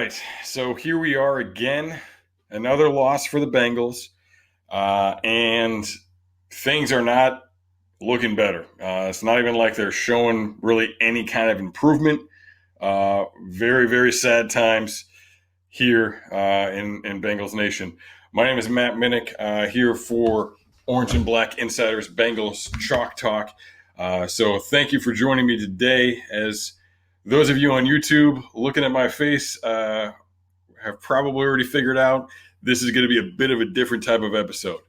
right. So here we are again. Another loss for the Bengals. And things are not looking better. It's not even like they're showing really any kind of improvement. Very, very sad times here in Bengals Nation. My name is Matt Minich, here for Orange and Black Insiders Bengals Chalk Talk. So thank you for joining me today. As those of you on YouTube looking at my face have probably already figured out, this is going to be a bit of a different type of episode.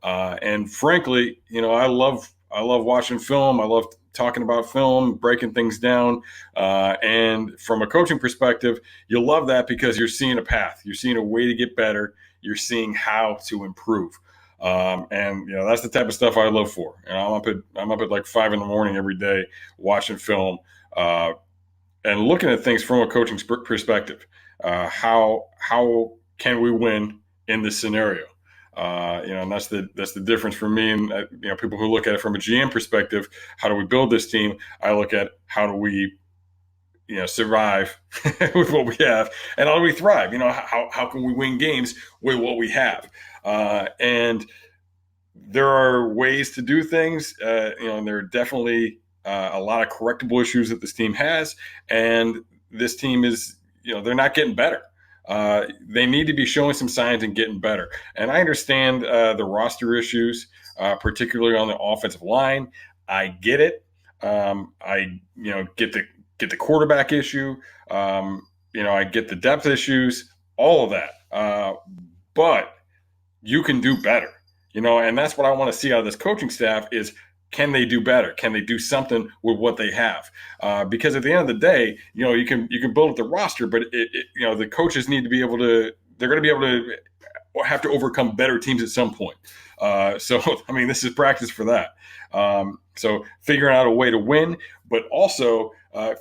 And frankly, I love watching film. I love talking about film, breaking things down. And from a coaching perspective, you love that because you're seeing a path. You're seeing a way to get better. You're seeing how to improve. And that's the type of stuff I live for. And I'm up at like 5 a.m. every day watching film and looking at things from a coaching perspective. How can we win in this scenario? And that's the difference for me and people who look at it from a GM perspective. How do we build this team? I look at how do we survive with what we have, and how do we thrive? How can we win games with what we have? And there are ways to do things. And there are definitely a lot of correctable issues that this team has, and this team is they're not getting better. They need to be showing some signs and getting better. And I understand the roster issues, particularly on the offensive line. I get it. I get the quarterback issue. I get the depth issues, all of that. But you can do better. And that's what I want to see out of this coaching staff is, can they do better? Can they do something with what they have? Because at the end of the day, you can build up the roster, but the coaches need to be able to. They're going to be able to have to overcome better teams at some point. So this is practice for that. So figuring out a way to win, but also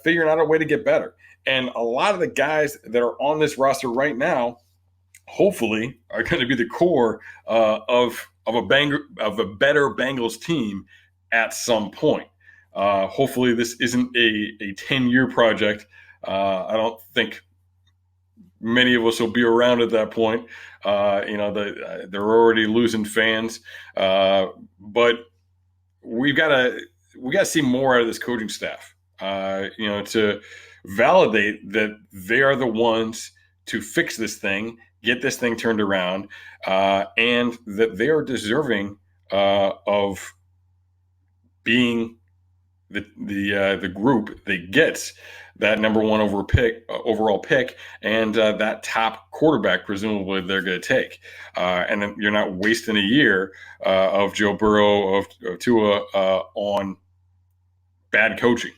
figuring out a way to get better. And a lot of the guys that are on this roster right now, hopefully, are going to be the core of a better Bengals team at some point. Hopefully this isn't a 10-year project. I don't think many of us will be around at that point. They're already losing fans. But we got to see more out of this coaching staff, to validate that they are the ones to fix this thing, get this thing turned around, and that they are deserving of being the group that gets that number one overall pick, and that top quarterback presumably they're going to take. And then you're not wasting a year of Joe Burrow, of Tua on bad coaching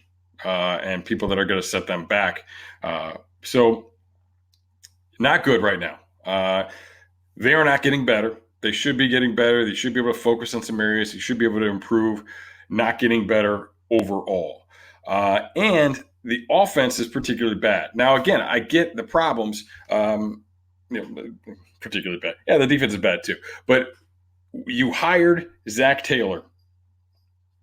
and people that are going to set them back. So not good right now. They are not getting better. They should be getting better. They should be able to focus on some areas. They should be able to improve. Not getting better overall. And the offense is particularly bad. Now, again, I get the problems, particularly bad. Yeah, the defense is bad too. But you hired Zach Taylor.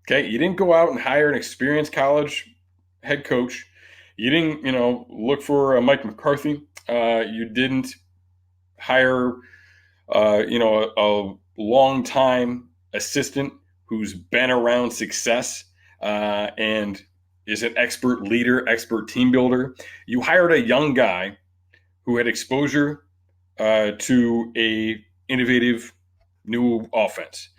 Okay, you didn't go out and hire an experienced college head coach. You didn't, look for Mike McCarthy. You didn't hire, a long-time assistant who's been around success and is an expert leader, expert team builder. You hired a young guy who had exposure to a innovative new offense.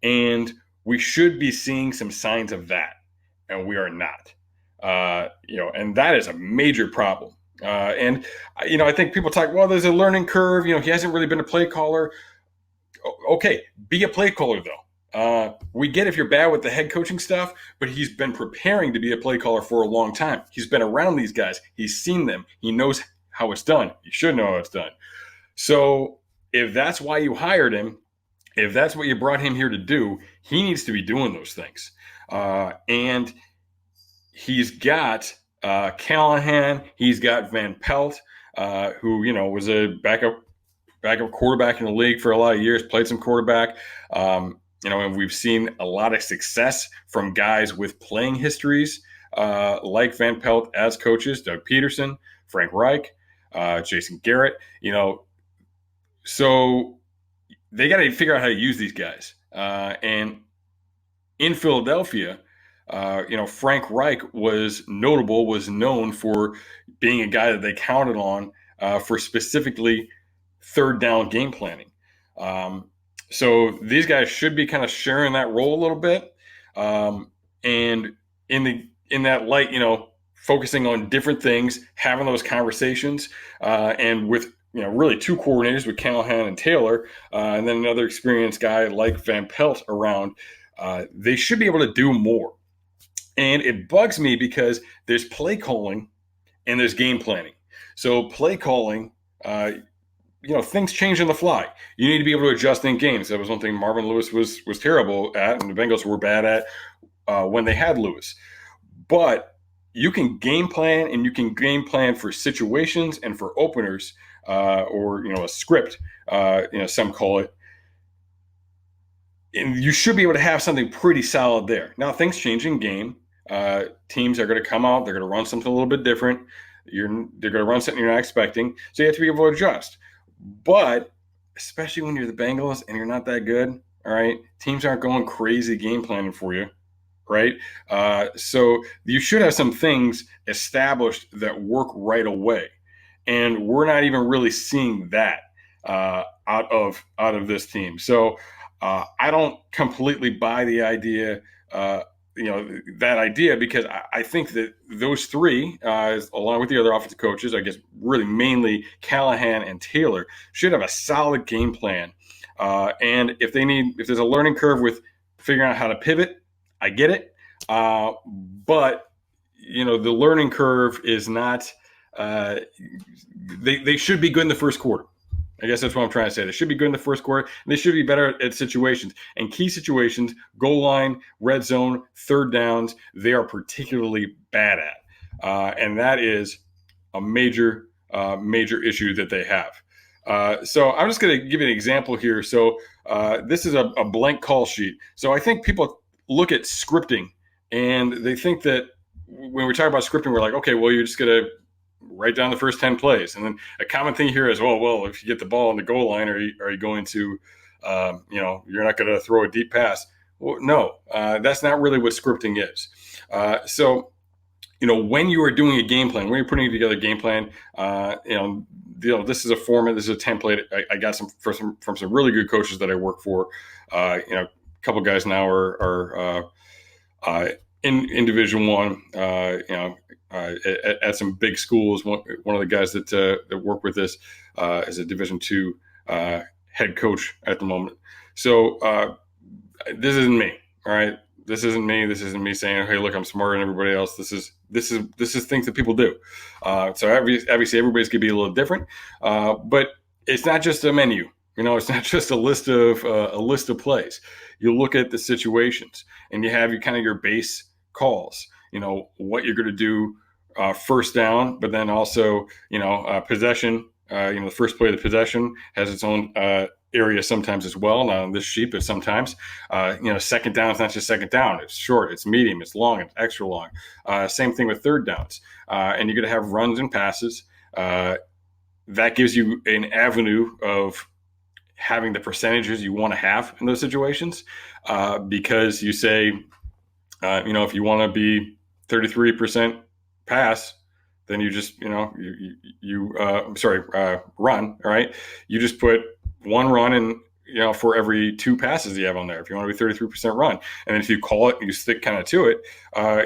And we should be seeing some signs of that, and we are not. And that is a major problem. And I think people talk, well, there's a learning curve. He hasn't really been a play caller. Okay, be a play caller, though. We get if you're bad with the head coaching stuff, but he's been preparing to be a play caller for a long time. He's been around these guys. He's seen them. He knows how it's done. He should know how it's done. So if that's why you hired him, if that's what you brought him here to do, he needs to be doing those things. And he's got Callahan. He's got Van Pelt, who, was a backup quarterback in the league for a lot of years, played some quarterback. And we've seen a lot of success from guys with playing histories like Van Pelt as coaches, Doug Peterson, Frank Reich. Jason Garrett. So they got to figure out how to use these guys. And in Philadelphia, Frank Reich was known for being a guy that they counted on for specifically third down game planning. Um, so these guys should be kind of sharing that role a little bit, and in that light, focusing on different things, having those conversations, and with really two coordinators with Callahan and Taylor, and then another experienced guy like Van Pelt around. They should be able to do more. And it bugs me because there's play calling and there's game planning. So play calling, things change on the fly. You need to be able to adjust in games. That was one thing Marvin Lewis was terrible at, and the Bengals were bad at when they had Lewis. But you can game plan, and you can game plan for situations and for openers, or a script. Some call it. And you should be able to have something pretty solid there. Now, things change in game. Teams are going to come out. They're going to run something a little bit different. They're going to run something you're not expecting. So you have to be able to adjust. But especially when you're the Bengals and you're not that good, all right, teams aren't going crazy game planning for you, right? So you should have some things established that work right away. And we're not even really seeing that out of this team. So I don't completely buy the idea, that idea, because I think that those three, along with the other offensive coaches, I guess really mainly Callahan and Taylor, should have a solid game plan. And if there's a learning curve with figuring out how to pivot, I get it. But the learning curve is not. They should be good in the first quarter. I guess that's what I'm trying to say. They should be good in the first quarter, and they should be better at situations. And key situations, goal line, red zone, third downs, they are particularly bad at. And that is a major issue that they have. So I'm just going to give you an example here. So this is a blank call sheet. So I think people look at scripting, and they think that when we talk about scripting, we're like, okay, well, you're just going to write down the first 10 plays. And then a common thing here is, well, if you get the ball on the goal line, are you going to, you're not going to throw a deep pass? Well, no, that's not really what scripting is. So, when you are doing a game plan, when you're putting together a game plan, this is a format, this is a template. I got from some really good coaches that I work for. A couple guys now are in Division I, at some big schools. One of the guys that work with this is a Division II head coach at the moment. So this isn't me. All right, this isn't me. This isn't me saying, "Hey, look, I'm smarter than everybody else." This is things that people do. So obviously, everybody's gonna be a little different, but it's not just a menu. It's not just a list of plays. You look at the situations, and you have your base calls. What you're going to do first down, but then also possession. The first play of the possession has its own area sometimes as well. Not on this sheet, but sometimes. Second down is not just second down. It's short, it's medium, it's long, it's extra long. Same thing with third downs. And you're going to have runs and passes. That gives you an avenue of having the percentages you want to have in those situations, because you say, if you want to be 33% pass, then you just, run. All right. You just put one run in, for every two passes you have on there. If you want to be 33% run, and then if you call it and you stick kind of to it,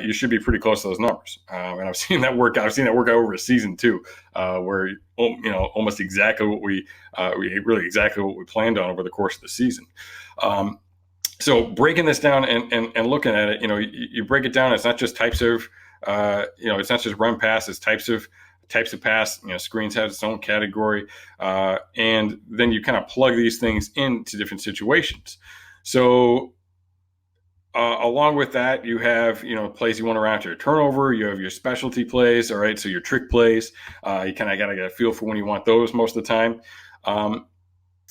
you should be pretty close to those numbers. And I've seen that work out. I've seen that work out over a season too, where, almost exactly what we planned on over the course of the season. So breaking this down and looking at it, you break it down. It's not just types of, it's not just run pass. It's types of pass. Screens have its own category, and then you kind of plug these things into different situations. So along with that, you have plays you want to run after a turnover. You have your specialty plays. All right, so your trick plays. You kind of got to get a feel for when you want those most of the time.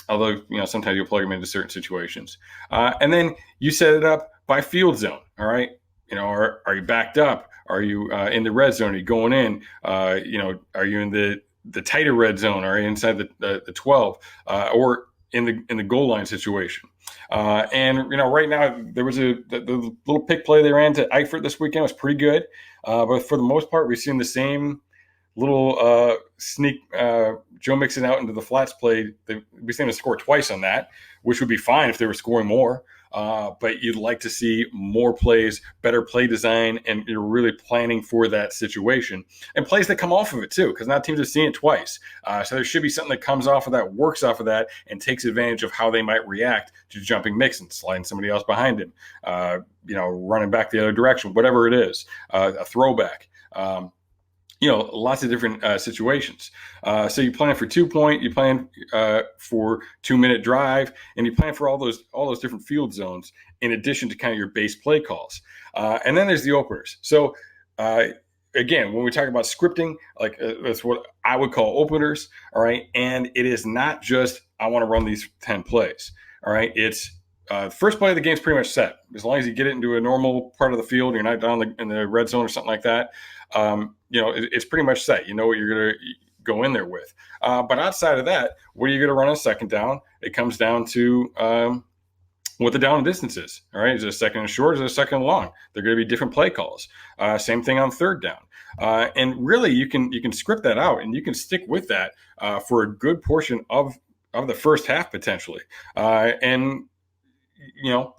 Although, sometimes you'll plug them into certain situations. And then you set it up by field zone. All right. Are you backed up? Are you in the red zone? Are you going in? Are you in the the tighter red zone or inside the 12 or in the goal line situation. And right now there was the little pick play they ran to Eifert this weekend was pretty good, but for the most part we've seen the same little sneak Joe Mixon out into the flats play. We've seen him score twice on that, which would be fine if they were scoring more. But you'd like to see more plays, better play design, and you're really planning for that situation. And plays that come off of it, too, because now teams have seen it twice. So there should be something that comes off of that, works off of that, and takes advantage of how they might react to jumping Mixon, sliding somebody else behind him, running back the other direction, whatever it is, a throwback. Lots of different situations. So you plan for 2-point, you plan for 2-minute drive, and you plan for all those different field zones in addition to kind of your base play calls. And then there's the openers. So again, when we talk about scripting, like that's what I would call openers. All right, and it is not just I want to run these 10 plays. All right, it's first play of the game is pretty much set. As long as you get it into a normal part of the field, you're not down in the red zone or something like that. It's pretty much set. You know what you're going to go in there with. But outside of that, what are you going to run on second down? It comes down to what the down and distance is. All right, is it a second and short? Is it a second and long? They're going to be different play calls. Same thing on third down. And really, you can script that out, and you can stick with that for a good portion of the first half potentially. And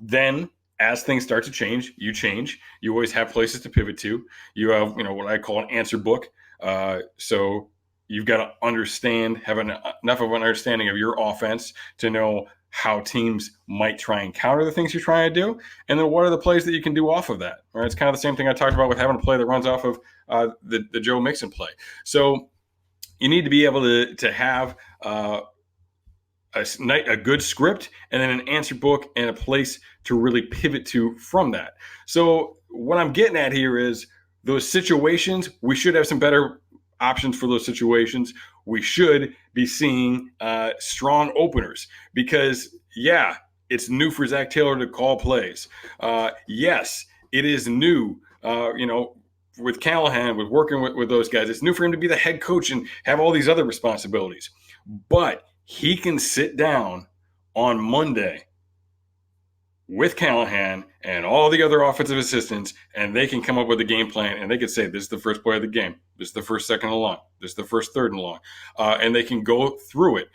then as things start to change, you change. You always have places to pivot to. You have, what I call an answer book. So you've got to have enough of an understanding of your offense to know how teams might try and counter the things you're trying to do. And then what are the plays that you can do off of that? Right? It's kind of the same thing I talked about with having a play that runs off of the Joe Mixon play. So you need to be able to have a good script and then an answer book and a place to really pivot to from that. So what I'm getting at here is those situations, we should have some better options for those situations. We should be seeing strong openers because, it's new for Zach Taylor to call plays. Yes, it is new, with Callahan, with working with those guys. It's new for him to be the head coach and have all these other responsibilities. But he can sit down on Monday with Callahan and all the other offensive assistants, and they can come up with a game plan, and they can say, this is the first play of the game. This is the first second and long. This is the first third and long. And they can go through it.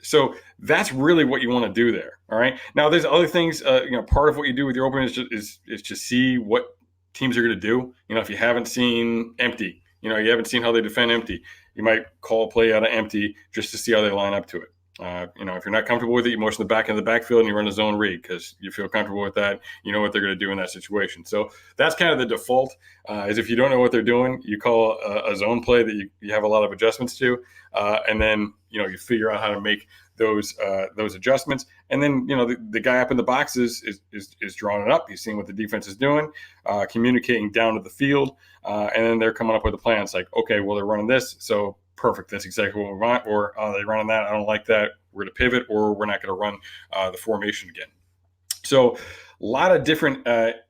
So that's really what you want to do there. All right. Now, there's other things, part of what you do with your opener is to see what teams are going to do. If you haven't seen empty, you haven't seen how they defend empty, you might call a play out of empty just to see how they line up to it. If you're not comfortable with it, you motion the back end of the backfield and you run a zone read because you feel comfortable with that. You know what they're going to do in that situation. So that's kind of the default is if you don't know what they're doing, you call a zone play that you have a lot of adjustments to. And then, you figure out how to make those adjustments. And then, the guy up in the box is drawing it up. He's seeing what the defense is doing, communicating down to the field. And then they're coming up with a plan. It's like, okay, well, they're running this. So perfect. That's exactly what we want. Or they're running that. I don't like that. We're going to pivot, or we're not going to run the formation again. So a lot of different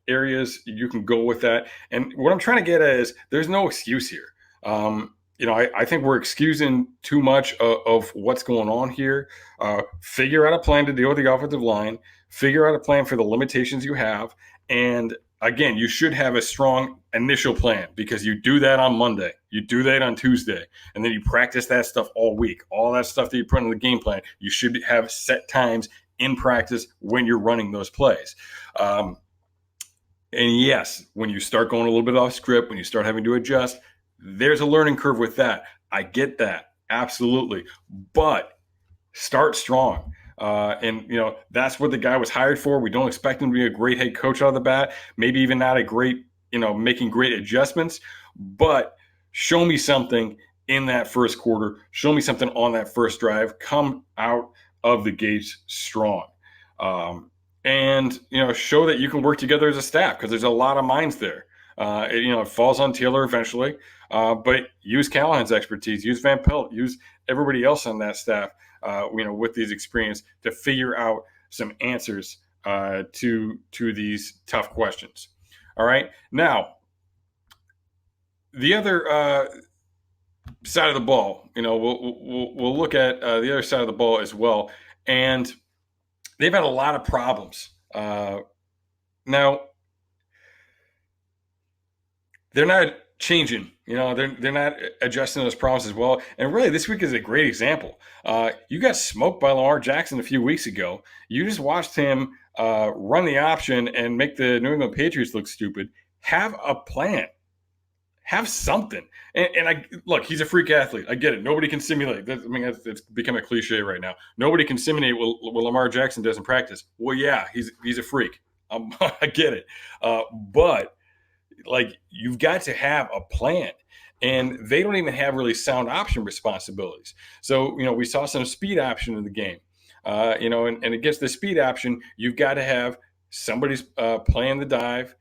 areas you can go with that. And what I'm trying to get at is there's no excuse here. I think we're excusing too much of what's going on here. Figure out a plan to deal with the offensive line. Figure out a plan for the limitations you have. And again, you should have a strong initial plan because you do that on Monday. You do that on Tuesday. And then you practice that stuff all week. All that stuff that you put in the game plan, you should have set times in practice when you're running those plays. And yes, when you start going a little bit off script, when you start having to adjust, there's a learning curve with that. I get that. Absolutely. But start strong. And that's what the guy was hired for. We don't expect him to be a great head coach out of the bat, maybe even not a great, making great adjustments, but show me something in that first quarter. Show me something on that first drive. Come out of the gates strong. And show that you can work together as a staff because there's a lot of minds there. It falls on Taylor eventually, but use Callahan's expertise, use Van Pelt, use everybody else on that staff, with these experience to figure out some answers to these tough questions. All right. Now, the other side of the ball, we'll look at the other side of the ball as well, and they've had a lot of problems. Now they're not changing. They're not adjusting those problems as well. And really, this week is a great example. You got smoked by Lamar Jackson a few weeks ago. You just watched him run the option and make the New England Patriots look stupid. Have a plan. Have something. And I look, he's a freak athlete. I get it. Nobody can simulate. It's become a cliche right now. Nobody can simulate what Lamar Jackson does in practice. Well, yeah, he's a freak. I get it. But like, you've got to have a plan, and they don't even have really sound option responsibilities. So we saw some speed option in the game. And against the speed option, you've got to have somebody's playing the dive.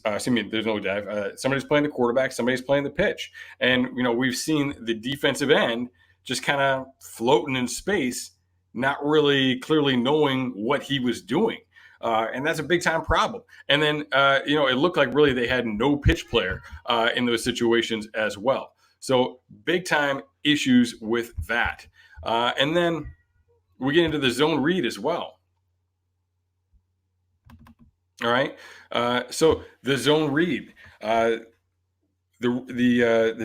Excuse me, there's no dive. Somebody's playing the quarterback, somebody's playing the pitch. And we've seen the defensive end just kind of floating in space, not really clearly knowing what he was doing. And that's a big time problem. And then, it looked like really they had no pitch player in those situations as well. So big time issues with that. And then we get into the zone read as well. All right. So the zone read, the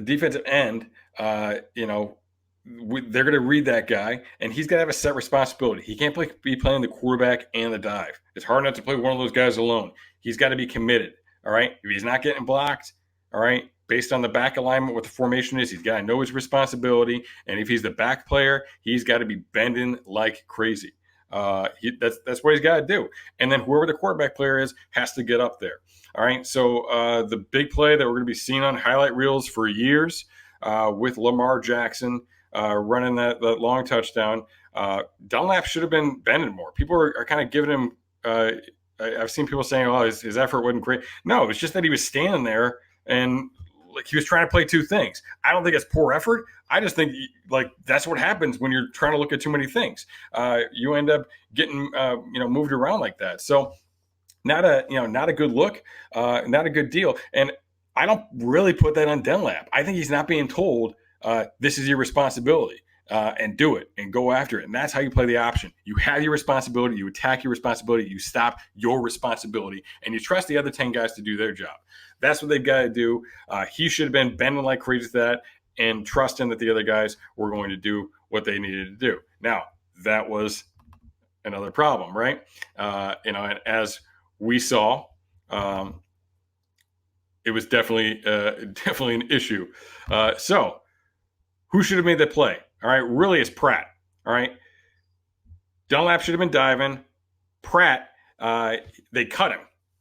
defensive end, they're going to read that guy, and he's got to have a set responsibility. He can't be playing the quarterback and the dive. It's hard not to play one of those guys alone. He's got to be committed. All right. If he's not getting blocked, all right, based on the back alignment, what the formation is, he's got to know his responsibility. And if he's the back player, he's got to be bending like crazy. That's what he's got to do. And then whoever the quarterback player is has to get up there. All right. So the big play that we're going to be seeing on highlight reels for years with Lamar Jackson running that long touchdown. Dunlap should have been bending more. People are kind of giving him. I've seen people saying, "Oh, his effort wasn't great." No, it's just that he was standing there and like he was trying to play two things. I don't think it's poor effort. I just think like that's what happens when you're trying to look at too many things. You end up getting moved around like that. So not a good look, not a good deal. And I don't really put that on Dunlap. I think he's not being told this is your responsibility. And do it and go after it. And that's how you play the option. You have your responsibility, you attack your responsibility, you stop your responsibility, and you trust the other 10 guys to do their job. That's what they've got to do. He should have been bending like crazy to that and trusting that the other guys were going to do what they needed to do. Now, that was another problem, right? And as we saw, it was definitely an issue. So who should have made that play? All right, really, it's Pratt. All right, Dunlap should have been diving. Pratt, they cut him.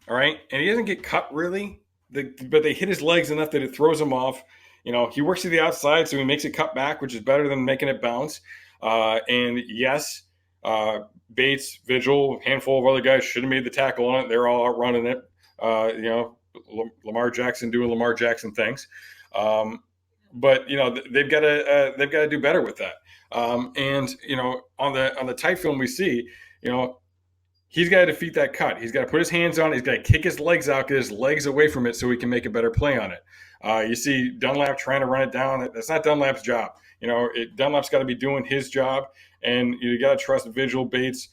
All right, and he doesn't get cut really, but they hit his legs enough that it throws him off. He works to the outside, so he makes it cut back, which is better than making it bounce. And yes, Bates, Vigil, handful of other guys should have made the tackle on it. They're all out running it. Lamar Jackson doing Lamar Jackson things. But they've got to do better with that. And on the tight film we see, he's got to defeat that cut. He's got to put his hands on it. He's got to kick his legs out, get his legs away from it, so he can make a better play on it. You see Dunlap trying to run it down. That's not Dunlap's job. Dunlap's got to be doing his job, and you got to trust Vigil, Bates,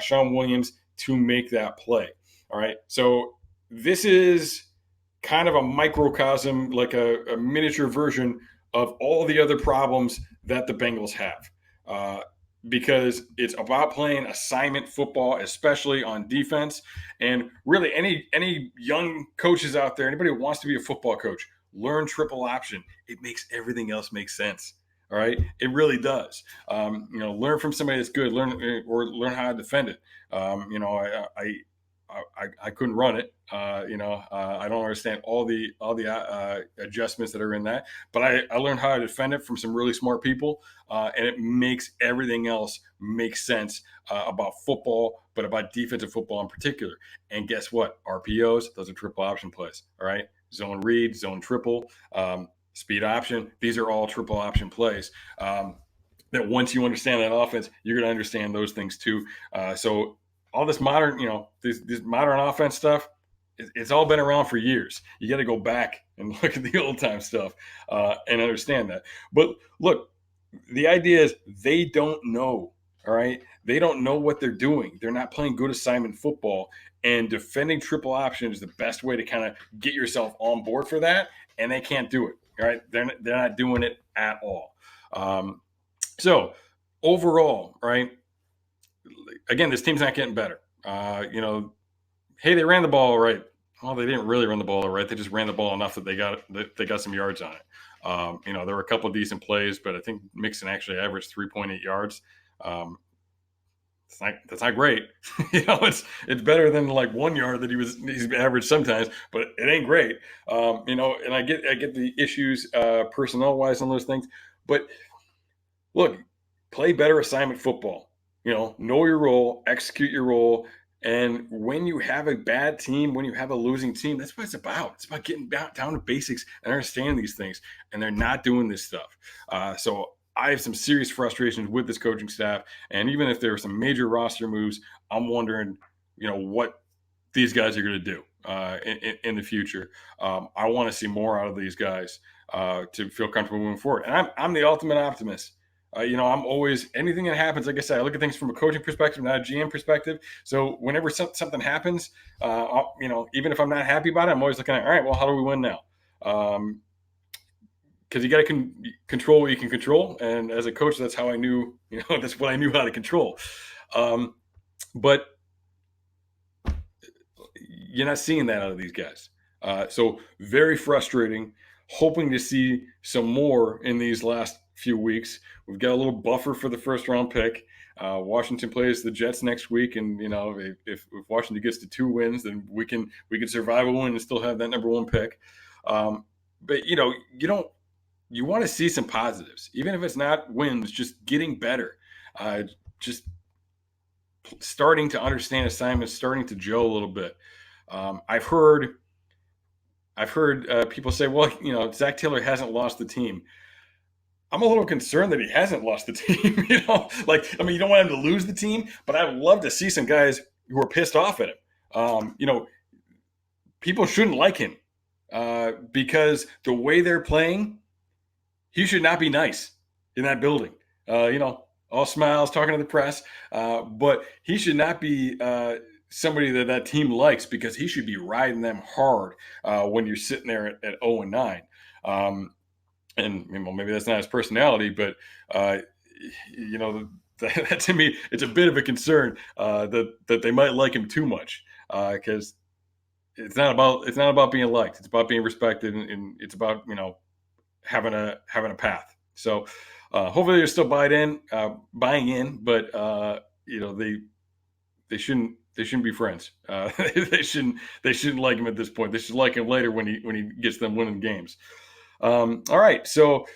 Sean Williams to make that play. All right. So this is kind of a microcosm, like a miniature version of all the other problems that the Bengals have. Because it's about playing assignment football, especially on defense. And really, any young coaches out there, anybody who wants to be a football coach, learn triple option. It makes everything else make sense. All right, it really does. Learn from somebody that's good. Learn how to defend it. I couldn't run it. I don't understand all the adjustments that are in that, but I learned how to defend it from some really smart people, and it makes everything else make sense about football, but about defensive football in particular. And guess what? RPOs, those are triple option plays. All right, zone read, zone triple, speed option. These are all triple option plays. That once you understand that offense, you're going to understand those things too. So all this modern, this modern offense stuff, it's all been around for years. You got to go back and look at the old time stuff and understand that. But look, the idea is they don't know. All right, they don't know what they're doing. They're not playing good assignment football, and defending triple option is the best way to kind of get yourself on board for that. And they can't do it. All right, they're not doing it at all. So overall, right? Again, this team's not getting better. Hey, they ran the ball right. Well, they didn't really run the ball right. They just ran the ball enough that they got some yards on it. There were a couple of decent plays, but I think Mixon actually averaged 3.8 yards. That's not great. It's better than like 1 yard that he's averaged sometimes, but it ain't great. And I get the issues personnel wise on those things, but look, play better assignment football. Know your role, execute your role. And when you have a bad team, when you have a losing team, that's what it's about. It's about getting down to basics and understanding these things. And they're not doing this stuff. So I have some serious frustrations with this coaching staff. And even if there are some major roster moves, I'm wondering, what these guys are going to do in the future. I want to see more out of these guys to feel comfortable moving forward. And I'm the ultimate optimist. I'm always, anything that happens, like I said, I look at things from a coaching perspective, not a GM perspective. So whenever something happens, even if I'm not happy about it, I'm always looking at, all right, well, how do we win now? Because you got to control what you can control. And as a coach, that's how I knew, that's what I knew how to control. But you're not seeing that out of these guys. So very frustrating. Hoping to see some more in these last few weeks. We've got a little buffer for the first round pick. Washington plays the Jets next week, and if Washington gets to 2 wins, then we can survive a win and still have that number 1 pick. But you want to see some positives, even if it's not wins, just getting better, just starting to understand assignments, starting to gel a little bit. I've heard people say, well, Zach Taylor hasn't lost the team. I'm a little concerned that he hasn't lost the team. You don't want him to lose the team, but I would love to see some guys who are pissed off at him. People shouldn't like him because the way they're playing, he should not be nice in that building. All smiles, talking to the press, but he should not be somebody that team likes, because he should be riding them hard when you're sitting there at 0-9. And maybe that's not his personality, but that to me, it's a bit of a concern that they might like him too much, because it's not about being liked. It's about being respected, and it's about having a path. So hopefully they're still buying in, but they shouldn't be friends. They shouldn't like him at this point. They should like him later when he gets them winning games. All right, so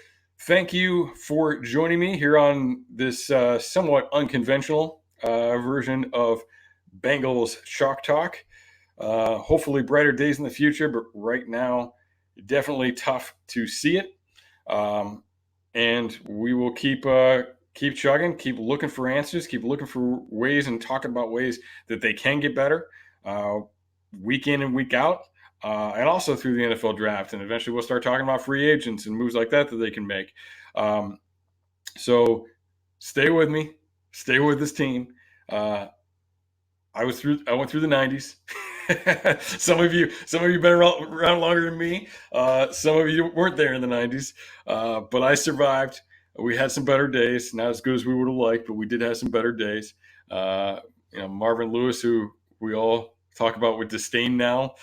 thank you for joining me here on this somewhat unconventional version of Bengals Chalk Talk. Hopefully brighter days in the future, but right now, definitely tough to see it. And we will keep chugging, keep looking for answers, keep looking for ways and talking about ways that they can get better week in and week out. And also through the NFL draft. And eventually we'll start talking about free agents and moves like that they can make. So stay with me. Stay with this team. I went through the 90s. Some of you been around longer than me. Some of you weren't there in the 90s. But I survived. We had some better days. Not as good as we would have liked, but we did have some better days. Marvin Lewis, who we all talk about with disdain now,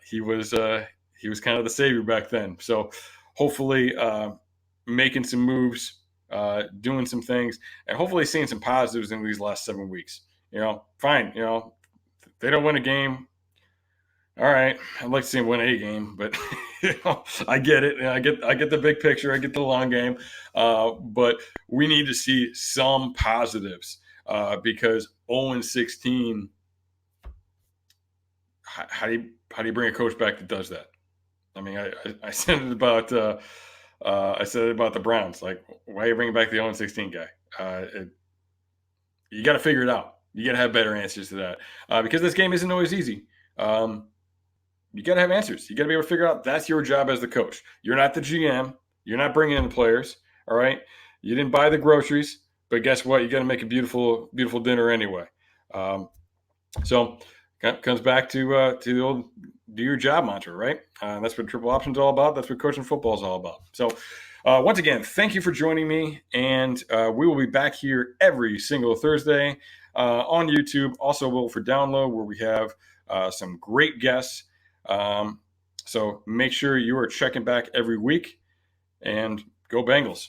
he was kind of the savior back then. So hopefully making some moves, doing some things, and hopefully seeing some positives in these last 7 weeks. Fine. They don't win a game. All right, I'd like to see them win a game, but I get it. I get the big picture. I get the long game, but we need to see some positives because 0-16. How do you bring a coach back that does that? I mean, I said it about the Browns. Like, why are you bringing back the 0-16 guy? You got to figure it out. You got to have better answers to that because this game isn't always easy. you got to have answers. You got to be able to figure out that's your job as the coach. You're not the GM. You're not bringing in the players. All right. You didn't buy the groceries, but guess what? You got to make a beautiful, beautiful dinner anyway. So comes back to the old do your job mantra, right? That's what triple option is all about. That's what coaching football is all about. So once again, thank you for joining me, and we will be back here every single Thursday on YouTube. Also, available for download, where we have some great guests. So make sure you are checking back every week, and go Bengals.